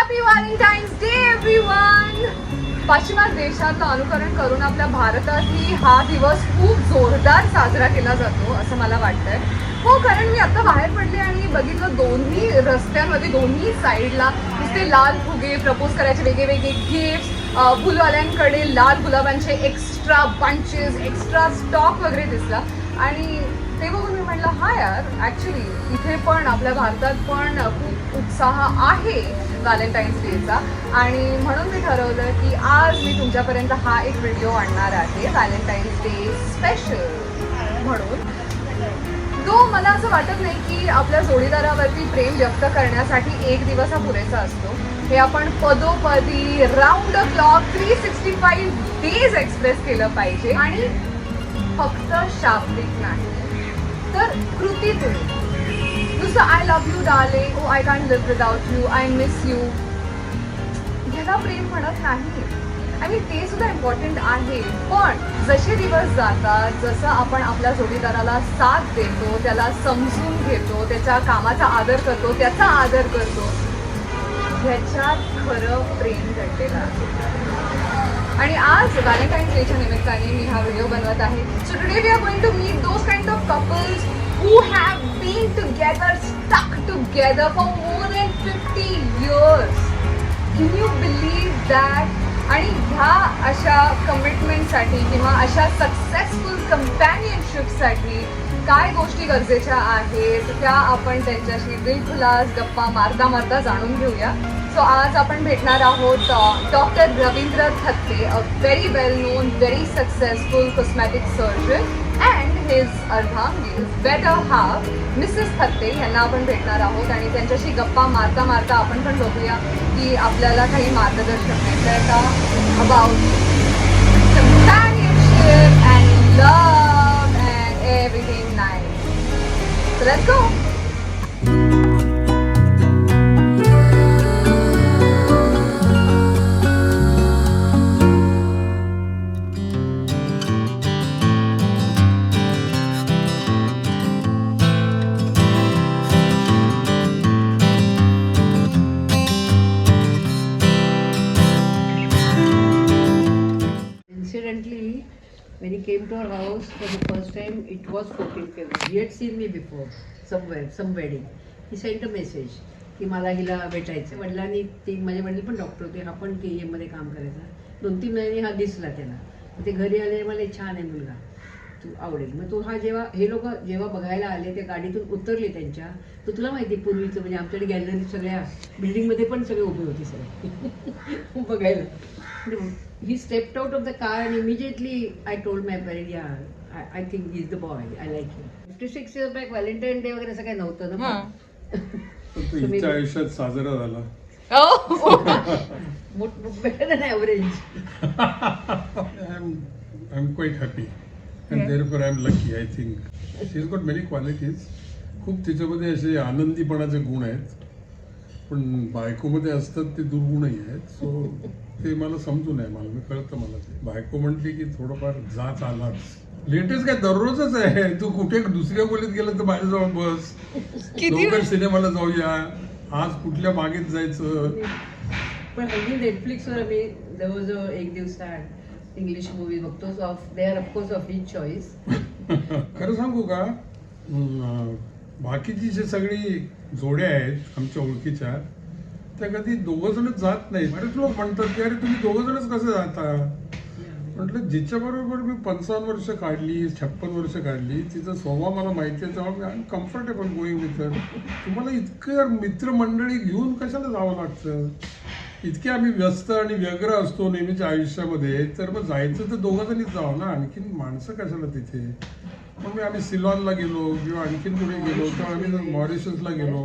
Happy Valentine's day everyone. पाश्चिमात्य देशाचं अनुकरण करून आपल्या भारतातही हा दिवस खूप जोरदार साजरा केला जातो असं मला वाटतंय. हो, कारण मी आता बाहेर पडले आणि बघितलं दोन्ही रस्त्यांमध्ये दोन्ही साईडला नुसते लाल फुगे, प्रपोज करायचे वेगळे वेगळे गिफ्ट्स, फुलवाल्यांकडे लाल गुलाबांचे एक्स्ट्रा बंचेस, एक्स्ट्रा स्टॉक वगैरे दिसला. आणि ते बघून मी म्हटलं हा यार, ॲक्च्युली इथे पण आपल्या भारतात पण खूप उत्साह आहे व्हॅलेंटाईन्स डेचा. आणि म्हणून मी ठरवलं की आज मी तुमच्यापर्यंत हा एक व्हिडिओ आणणार आहे व्हॅलेंटाईन्स डे स्पेशल म्हणून. तो मला असं वाटत नाही की आपल्या जोडीदारावरती प्रेम व्यक्त करण्यासाठी एक दिवस हा पुरेसा असतो. हे आपण पदोपदी round the clock 365 days express केलं पाहिजे. आणि फक्त शाब्दिक नाही तर कृतीतून. नुसतं I love you darling, oh I can't live without you, I miss you, ह्याला प्रेम म्हणत नाही. आणि ते सुद्धा इम्पॉर्टंट आहे. पण जसे दिवस जातात, जसं आपण आपल्या जोडीदाराला साथ देतो, त्याला समजून घेतो, त्याच्या कामाचा आदर करतो, त्याचा आदर करतो, ह्याच्यात खरं प्रेम दडलेलं आहे. आणि आज व्हॅलेंटाईन्स डेच्या निमित्ताने मी हा व्हिडिओ बनवत आहे. So today we are going to meet those kind of couples who have been together, stuck together for more than 50 years. Can you believe that? आणि ह्या अशा कमिटमेंटसाठी किंवा अशा सक्सेसफुल कंपॅनियनशिपसाठी काय गोष्टी गरजेच्या आहेत त्या आपण त्यांच्याशी दिलखुलास गप्पा मारता मारता जाणून घेऊया. सो आज आपण भेटणार आहोत doctor Ravindra Thatte, a very well known, very successful cosmetic surgeon, and his अर्धांगी, बेटर हाफ मिसेस थत्ते यांना आपण भेटणार आहोत. आणि त्यांच्याशी गप्पा मारता मारता आपण पण बघूया की आपल्याला काही मार्गदर्शन मिळतंय का about companionship and love and everything nice. So let's go. Incidentally, when he came to our house for the first time, it was 14th February. He had seen me before, somewhere, some wedding. He sent a message की मला हिला भेटायचं. वडिलांनी ते, माझे वडील पण doctor होते, हा पण KEM मध्ये काम करायचा. 2-3 महिने हा दिसला त्याला. ते घरी आले, मला छान आहे मुलगा, तू आवडेल. मग तो हा जेव्हा हे लोक जेव्हा बघायला आले, त्या गाडीतून उतरले त्यांच्या, तर तुला माहिती पूर्वीचं म्हणजे आमच्याकडे गॅलरी सगळ्या बिल्डिंगमध्ये पण सगळे उभे होते सगळे बघायला. He stepped out of the car and immediately I told my parents, yeah, I think he's the boy. I like him. 56 years back, Valentine Day वगैरे असं काही नव्हतं ना. तो हिच्या आयुष्यात साजरा झाला. Better than average. I'm quite happy and therefore I'm lucky. I think she's got many qualities. खूप तिच्यामध्ये असे आनंदीपणाचे गुण आहेत, पण बायकोमध्ये असतात ते दुर्गुणही आहेत. सो ते मला समजून आहे, मला कळतं. मला ते बायको म्हटली की थोडंफार जाच आलाच. लेटेस्ट काय दररोजच आहे. तू कुठे दुसऱ्या बोलीत गेलं तर माझ्याजवळ बस, लवकर सिनेमाला जाऊया, आज कुठल्या बागेत जायचं. पण हल्ली नेटफ्लिक्सवर आम्ही जवळ एक दिवसाआड इंग्लिश मूवी बघतो. They are of course of his choice. खरं सांगू का, बाकीची जे सगळी जोड्या आहेत आमच्या ओळखीच्या, त्या कधी दोघं जणच जात नाही. बरेच लोक म्हणतात की अरे तुम्ही दोघं जणच कसं जाता. म्हटलं जिच्या बरोबर मी 55 वर्ष काढली, 56 वर्ष काढली, तिचा स्वभाव मला माहिती आहे, तेव्हा मी I am comfortable going with her. तुम्हाला इतकं मित्रमंडळी घेऊन कशाला जावं लागतं. इतके आम्ही व्यस्त आणि व्यग्र असतो नेहमीच्या आयुष्यामध्ये, तर मग जायचं तर दोघं जणीच जावं ना, आणखीन माणसं कशाला तिथे. मग आम्ही सिलॉनला गेलो किंवा आणखीन कुठे गेलो, तर आम्ही मॉरिशसला गेलो.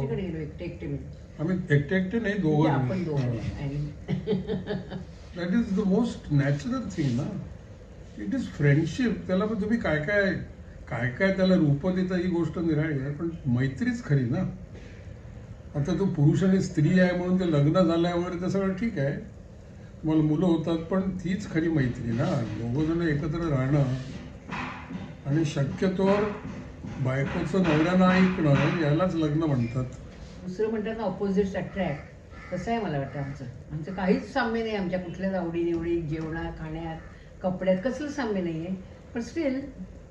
आम्ही एकटे एकटे नाही, दोघं. That is the most natural thing ना. It is friendship. त्याला पण तुम्ही काय काय काय काय त्याला रूप देता ही गोष्ट निराळी आहे, पण मैत्रीच खरी ना. आता तो पुरुष आणि स्त्री आहे म्हणून ते लग्न झालंय वगैरे ते सगळं ठीक आहे, मला मुलं होतात, पण तीच खरी मैत्री ना. दोघं जण एकत्र राहणं आणि शक्यतोवर बायकोचं नवऱ्यानं ऐकणं यालाच लग्न म्हणतात. दुसरं म्हणतात ना, ऑपोजिट्स अट्रॅक्ट. तसं आहे मला वाटतं आमचं काहीच साम्य नाही आमच्या कुठल्याच आवडीनिवडी जेवणात खाण्यात कपड्यात कसलं साम्य नाही आहे पण still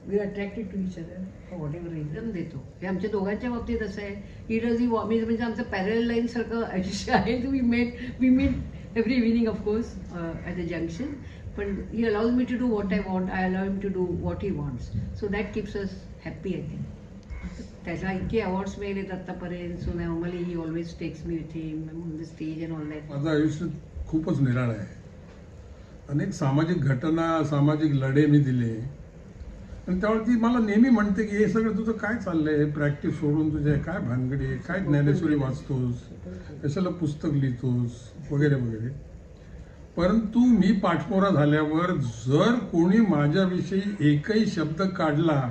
we attracted to each other for whatever reason देतो हे आमच्या दोघांच्या बाबतीत असं आहे ही डज म्हणजे आमचं पॅरल लाईन सारखं आयुष्य आहे we meet every evening of course at the junction पण he allows me to do what I want I allow him to do what he wants so that keeps us happy I think त्याला इतके awards मिळालेत आत्तापर्यंत so normally he always takes me with him on the stage and all that माझं आयुष्य खूपच निराळं आहे अनेक सामाजिक घटना सामाजिक लढे मी दिले आणि त्यामुळे ती मला नेहमी म्हणते की हे सगळं तुझं काय चाललंय प्रॅक्टिस सोडून तुझे काय भानगडी आहे काय ज्ञानेश्वरी वाचतोस कशाला पुस्तक लिहितोस वगैरे वगैरे परंतु मी पाठमोरा झाल्यावर जर कोणी माझ्याविषयी एकही शब्द काढला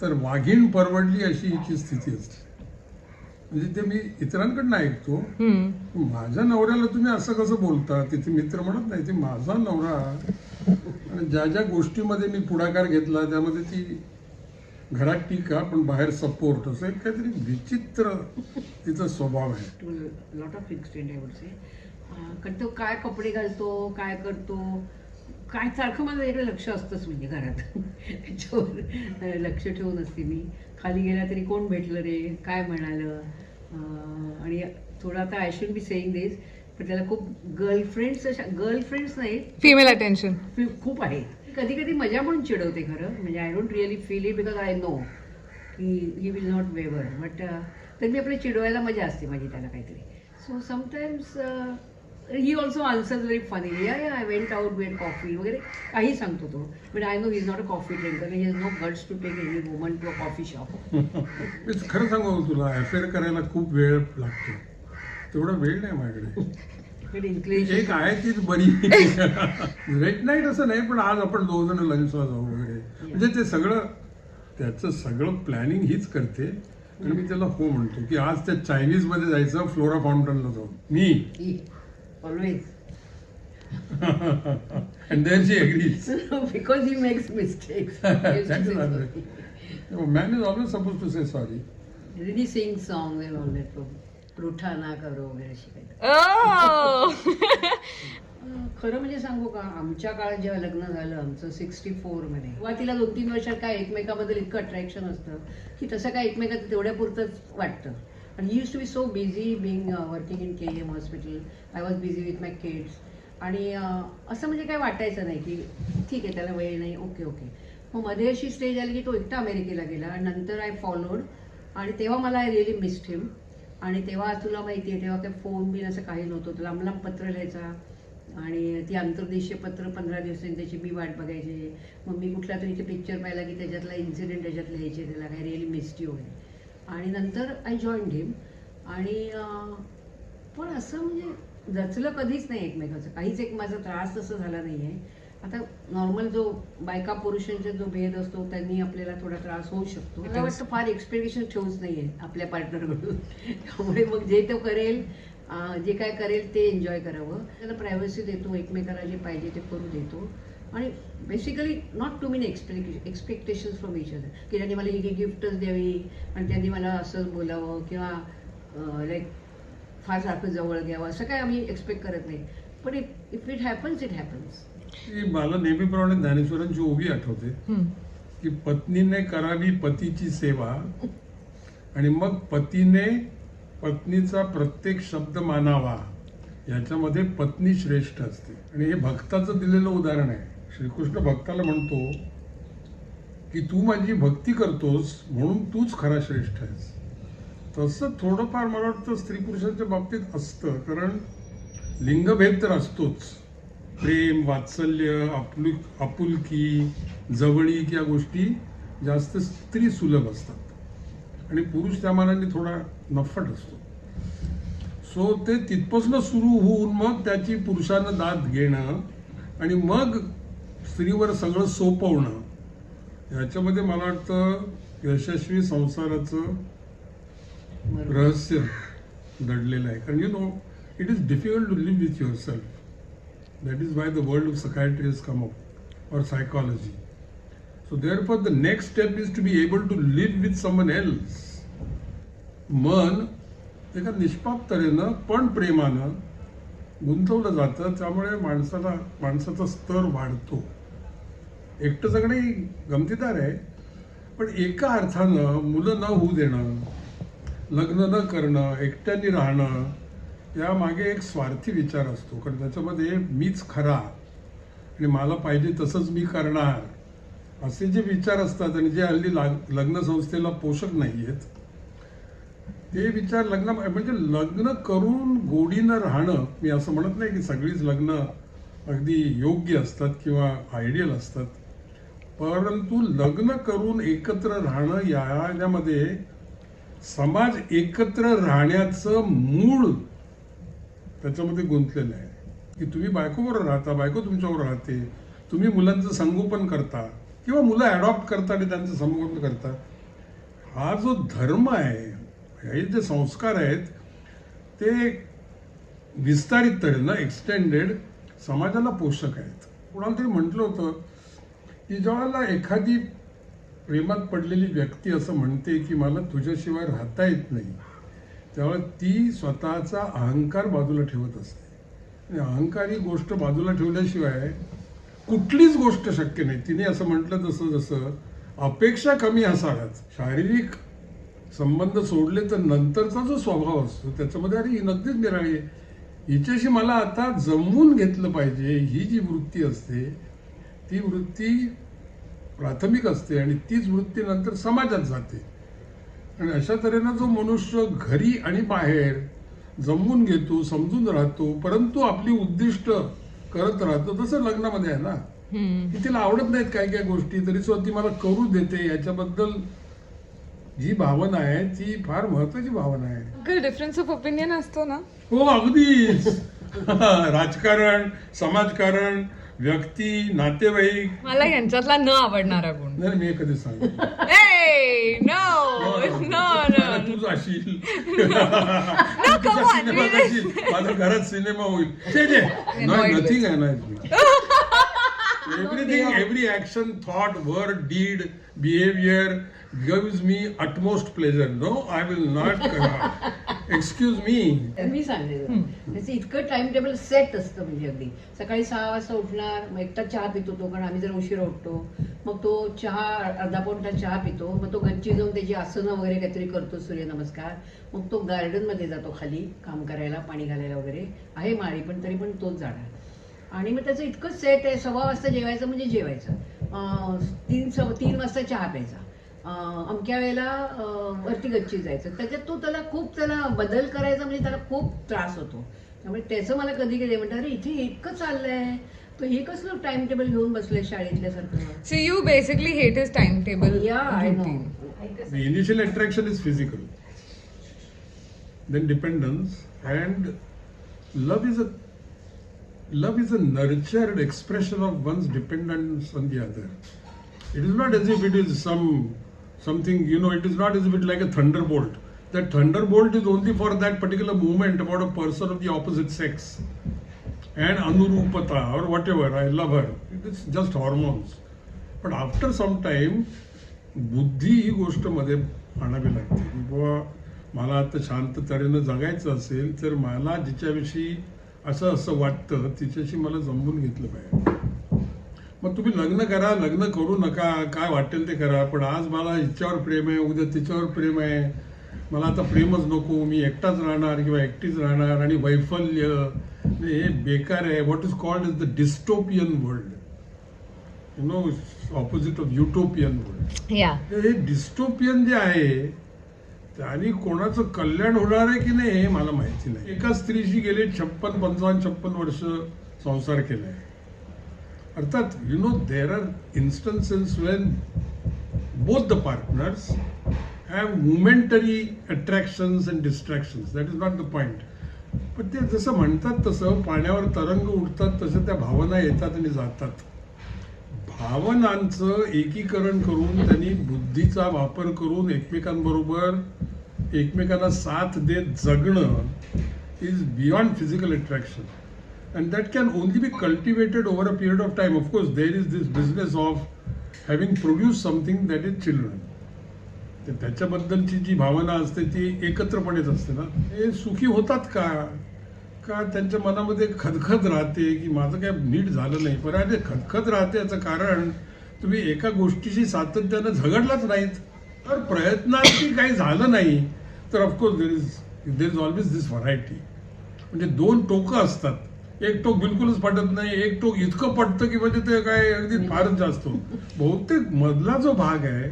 तर वाघीण परवडली अशी हिची स्थिती असते म्हणजे ते मी इतरांकडनं ऐकतो माझ्या नवऱ्याला तुम्ही असं कसं बोलता तिथे मित्र म्हणत नाही ते माझा नवरा आणि ज्या ज्या गोष्टीमध्ये मी पुढाकार घेतला त्यामध्ये ती घरात टीका पण बाहेर सपोर्ट असं एक काहीतरी विचित्र तिचा स्वभाव आहे to lot of extent I would say कारण तो काय कपडे घालतो काय करतो काय सारखं माझं इकडे लक्ष असतंच म्हणजे घरात त्याच्यावर लक्ष ठेवून असते मी खाली गेला तरी कोण भेटलं रे काय म्हणालं आणि थोडं आता आय शुड बी सेईंग दिस पण त्याला खूप गर्लफ्रेंड्स नाही फिमेल अटेन्शन खूप आहे कधी कधी मजा म्हणून चिडवते खरं म्हणजे I don't really feel it because I know की he will not waver but तर मी आपल्या चिडवायला मजा असते माझी त्याला काहीतरी so sometimes he also answers very funny yeah I went out with coffee वगैरे काही सांगतो तो but I know he is not a coffee drinker he is no guts to take any woman to a coffee shop खरं सांगू तुला affair करायला खूप वेळ लागतो तेवढा वेळ नाही माझ्याकडे एक आहे तीच बरी लेट नाईट असं नाही पण आज आपण 2 जण लंचला जाऊ वगैरे म्हणजे ते सगळं त्याचं सगळं प्लॅनिंग हीच करते आणि मी त्याला हो म्हणतो की आज त्या चायनीज मध्ये जायचं फ्लोरा फाउंटनला जाऊ me always and then she agrees because he makes mistakes that is alright. Man is always supposed to say sorry. Did he sing songs and all that रूठा ना करो वगैरे अशी काही खरं म्हणजे सांगू का आमच्या काळात जेव्हा लग्न झालं आमचं 64 मध्ये तेव्हा तिला 2-3 वर्षात काय एकमेकाबद्दल इतकं अट्रॅक्शन असतं की तसं काय एकमेकात तेवढ्या पुरतंच वाटतं आणि he use to be so busy being working in KM hospital I was busy with my kids आणि असं म्हणजे काय वाटायचं नाही की ठीक आहे त्याला वेळ नाही ओके मग मध्ये अशी स्टेज आली की तो एकटा अमेरिकेला गेला आणि नंतर आय फॉलोड आणि तेव्हा मला आय रिअली मिस्ड हिम आणि तेव्हा तुला माहिती आहे तेव्हा काय फोन बिन असं काही नव्हतं लांब लांब पत्र लिहायचा आणि ती आंतरदेशीय पत्र 15 दिवसांनी त्याची मी वाट बघायची मग मी कुठला तरी पिक्चर पाहिला की त्याच्यातला इन्सिडेंट त्याच्यात लिहायचे त्याला काय रिअली मिस्ड यू वगैरे आणि नंतर आय जॉईन्ड हिम आणि पण असं म्हणजे जचलं कधीच नाही एकमेकाचं काहीच एक माझा त्रास तसं झाला नाही आहे आता नॉर्मल जो बायका पुरुषांचा जो भेद असतो त्यांनी आपल्याला थोडा त्रास होऊ शकतो मला वाटतं फार एक्सपेक्टेशन ठेवूच नाही आहे आपल्या पार्टनरकडून त्यामुळे मग जे तो करेल जे काय करेल ते एन्जॉय करावं त्याला प्रायव्हसी देतो एकमेकाला जे पाहिजे ते करू देतो आणि basically not to mean expectations from each other की त्यांनी मला ही गिफ्टच द्यावी आणि त्यांनी मला असंच बोलावं किंवा लाईक फार सारखं जवळ घ्यावं असं काय आम्ही एक्सपेक्ट करत नाही पण if it happens it happens मला नेहमीप्रमाणे ज्ञानेश्वरांची ओवी आठवते की पत्नीने करावी पतीची सेवा आणि मग पतीने पत्नीचा प्रत्येक शब्द मानावा याच्यामध्ये पत्नी श्रेष्ठ असते आणि हे भक्ताचं दिलेलं उदाहरण आहे श्रीकृष्ण भक्ताला म्हणतो की तू माझी भक्ती करतोस म्हणून तूच खरा श्रेष्ठ आहेस तसं थोडंफार मला वाटतं स्त्री पुरुषांच्या बाबतीत असतं कारण लिंगभेद तर असतोच प्रेम वात्सल्य आपुलकी जवळीक या गोष्टी जास्त स्त्री सुलभ असतात आणि पुरुष त्या मानाने थोडा नफट असतो सो ते तिथपासून सुरू होऊन मग त्याची पुरुषानं दाद घेणं आणि मग स्त्रीवर सगळं सोपवणं याच्यामध्ये मला वाटतं यशस्वी संसाराचं रहस्य दडलेलं आहे कारण you know it is difficult to live with yourself That is why the world of psychiatry has come up or psychology. So therefore the next step is to be able to live with someone else. मन एका निष्पाप तऱ्हेनं पण प्रेमानं गुंतवलं जातं, त्यामुळे माणसाचा स्तर वाढतो. एकटं जगणंही गमतीदार आहे, पण एका अर्थानं मुलं न होऊ देणं, लग्न न करणं, एकट्याने राहणं, यामागे एक स्वार्थी विचार असतो. कारण त्याच्यामध्ये मीच खरा आणि मला पाहिजे तसंच मी करणार, असे जे विचार असतात आणि जे हल्ली लग्न संस्थेला पोषक नाही आहेत, ते विचार म्हणजे लग्न करून गोडीनं राहणं. मी असं म्हणत नाही की सगळीच लग्न अगदी योग्य असतात किंवा आयडियल असतात, परंतु लग्न करून एकत्र राहणं यामध्ये समाज एकत्र राहण्याचं मूळ त्याच्यामध्ये गुंतलेलं आहे. की तुम्ही बायकोबरोबर राहता, बायको तुमच्याबरोबर राहते, तुम्ही मुलांचं संगोपन करता किंवा मुलं ॲडॉप्ट करता आणि त्यांचं संगोपन करता. हा जो धर्म आहे, हे जे संस्कार आहेत, ते विस्तारित तऱ्हेनं एक्सटेंडेड समाजाला पोषक आहेत. कुणाला तरी म्हटलं होतं की ज्यावेळेला एखादी प्रेमात पडलेली व्यक्ती असं म्हणते की मला तुझ्याशिवाय राहता येत नाही, त्यावेळेला ती स्वतःचा अहंकार बाजूला ठेवत असते. आणि अहंकार ही गोष्ट बाजूला ठेवल्याशिवाय कुठलीच गोष्ट शक्य नाही. तिने असं म्हटलं जसं अपेक्षा कमी असाव्यात. शारीरिक संबंध सोडले तर नंतरचा जो स्वभाव असतो त्याच्यामध्ये अरे ही नक्कीच निराळी आहे, हिच्याशी मला आता जमवून घेतलं पाहिजे, ही जी वृत्ती असते ती वृत्ती प्राथमिक असते आणि तीच वृत्ती नंतर समाजात जाते. आणि अशा तऱ्हेनं जो मनुष्य घरी आणि बाहेर जमवून घेतो, समजून राहतो, परंतु आपली उद्दिष्ट करत राहतो, तसं लग्नामध्ये आहे ना. की तिला आवडत नाहीत काय काय गोष्टी, तरी सुद्धा ती मला करू देते, याच्याबद्दल जी भावना आहे ती फार महत्वाची भावना आहे. डिफरन्स ऑफ ओपिनियन असतो ना. हो, अगदीच. राजकारण, समाजकारण, व्यक्ती, नातेवाईक. मला यांच्यातला न आवडणारा गुण. नाही, मी कधी सांगतो तू जाशील, माझ्या घरात सिनेमा होईल. नथिंग आहे ना. Everything, every action, thought, word, deed, behavior gives me utmost pleasure. No, I will not. Excuse me. मी सांगते त्याचं इतकं टाइम टेबल सेट असतं. म्हणजे अगदी सकाळी 6 वाजता उठणार, मग एकटा चहा पितो तो, कारण आम्ही जर उशिरा उठतो. मग तो चहा अर्धा पाऊण तास चहा पितो, मग तो गच्ची जाऊन त्याची आसनं वगैरे काहीतरी करतो, सूर्यनमस्कार. मग तो गार्डनमध्ये जातो खाली काम करायला, पाणी घालायला वगैरे. आहे माळी पण तरी पण तोच जाणार. आणि मग त्याचं इतकं सेट आहे. 6 वाजता जेवायचं म्हणजे जेवायचं, 3 वाजता चहा प्यायचा, अमक्या वेळेला वरती गच्ची जायचं. त्याच्यात तो त्याला बदल करायचा म्हणजे त्याला खूप त्रास होतो. त्यामुळे त्याचं मला कधी कधी म्हणतात अरे इथे इतकं चाललंय, तर हे कसलं टाइम टेबल घेऊन बसलंय शाळेतल्यासारखं. So you basically hate his timetable. Yeah, I know. The initial attraction is physical, then dependence, and love is a nurtured expression of one's dependence on the other. It is not as if it is something, it is not as if it's like a thunderbolt. That thunderbolt is only for that particular moment about a person of the opposite sex. And anurupata or whatever, I love her. It is just hormones. But after some time, बुद्धी ही गोष्ट मध्ये आणावी लागते. बाबा मला आता शांत तऱ्हेनं जगायचं असेल तर मला जिच्याविषयी असं वाटतं तिच्याशी मला जमवून घेतलं पाहिजे. मग तुम्ही लग्न करा, लग्न करू नका, काय वाटेल ते करा, पण आज मला हिच्यावर प्रेम आहे, उद्या तिच्यावर प्रेम आहे, मला आता प्रेमच नको, मी एकटाच राहणार किंवा एकटीच राहणार, आणि वैफल्य हे बेकार आहे. What is called is the dystopian world, opposite of utopian world. हे डिस्टोपियन जे आहे त्याने कोणाचं कल्याण होणार आहे की नाही हे मला माहिती नाही. एका स्त्रीशी गेले 56 वर्ष संसार केलाय. अर्थात there are instances when both the partners have momentary attractions and distractions. That is not the point. पण ते जसं म्हणतात तसं पाण्यावर तरंग उठतात तसं त्या भावना येतात आणि जातात. भावनांचं एकीकरण करून त्यांनी बुद्धीचा वापर करून एकमेकांना साथ देत जगणं is beyond physical attraction, and that can only be cultivated over a period of time. Of course there is this business of having produce something that is children. तर त्याच्याबद्दलची जी भावना असते ती एकत्रपणेच असते ना. हे सुखी होतात का का त्यांच्या मनामध्ये खदखद राहते की माझं काय नीट झालं नाही. पण ते खदखद राहते याचं कारण तुम्ही एका गोष्टीशी सातत्यानं झगडलाच नाहीत. तर प्रयत्नात काही झालं नाही तर of course there is always this variety. म्हणजे दोन टोकं असतात. एक टोक बिलकुलच पटत नाही, एक टोक इतकं पटतं की म्हणजे ते काय अगदी फारच जास्त. बहुतेक मधला जो भाग आहे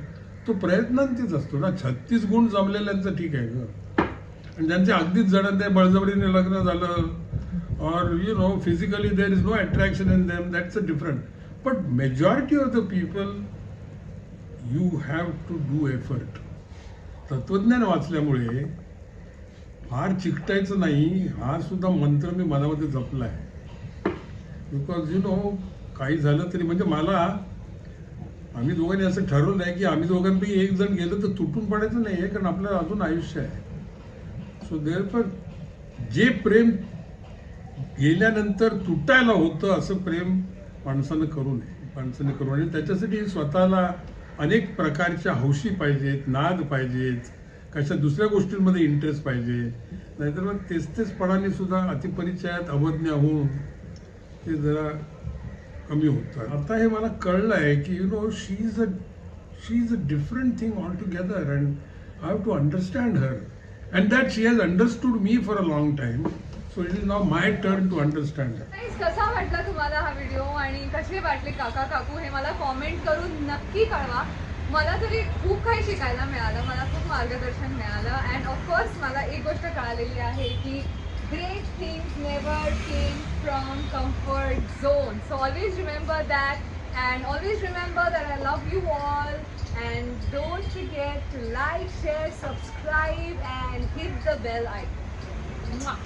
तो प्रयत्नांतीच असतो ना. 36 गुण जमलेल्यांचं ठीक आहे ग, आणि ज्यांचे अगदीच जण ते बळजबरीने लग्न झालं और you know physically there is no attraction in them, that's a different. But majority of the people you have to do effort. तत्वज्ञान वाचल्यामुळे फार चिकटायचं नाही हा सुद्धा मंत्र मी मनामध्ये जपला आहे. बिकॉज यू नो काही झालं तरी म्हणजे मला आम्ही दोघांनी असं ठरवलं आहे की आम्ही दोघांपैकी एक जण गेलं तर तुटून पडायचं नाही आहे, कारण आपल्याला अजून आयुष्य आहे. सो देअरफॉर जे प्रेम गेल्यानंतर तुटायला होतं असं प्रेम माणसानं करू नये. आणि त्याच्यासाठी स्वतःला अनेक प्रकारच्या हौशी पाहिजेत, नाद पाहिजेत, कशा दुसऱ्या गोष्टींमध्ये इंटरेस्ट पाहिजे. नाहीतर मग तेचपणाने सुद्धा अतिपरिचयात अवज्ञ होऊन ते जरा कमी होतं. आता हे मला कळलं आहे की you know she is a different thing all together and I have to understand her and that she has understood me for a long time. So it is now my turn to understand her. Guys, कसा वाटला तुम्हाला हा video आणि कसे वाटले काका काकू हे मला कॉमेंट करून नक्की कळवा. मला तरी खूप काही शिकायला मिळालं, मला खूप मार्गदर्शन मिळालं. अँड ऑफकोर्स मला एक गोष्ट कळालेली आहे की great things never came from comfort zone. So always remember that, and always remember that I love you all, and don't forget to like, share, subscribe and hit the bell icon. Mwah.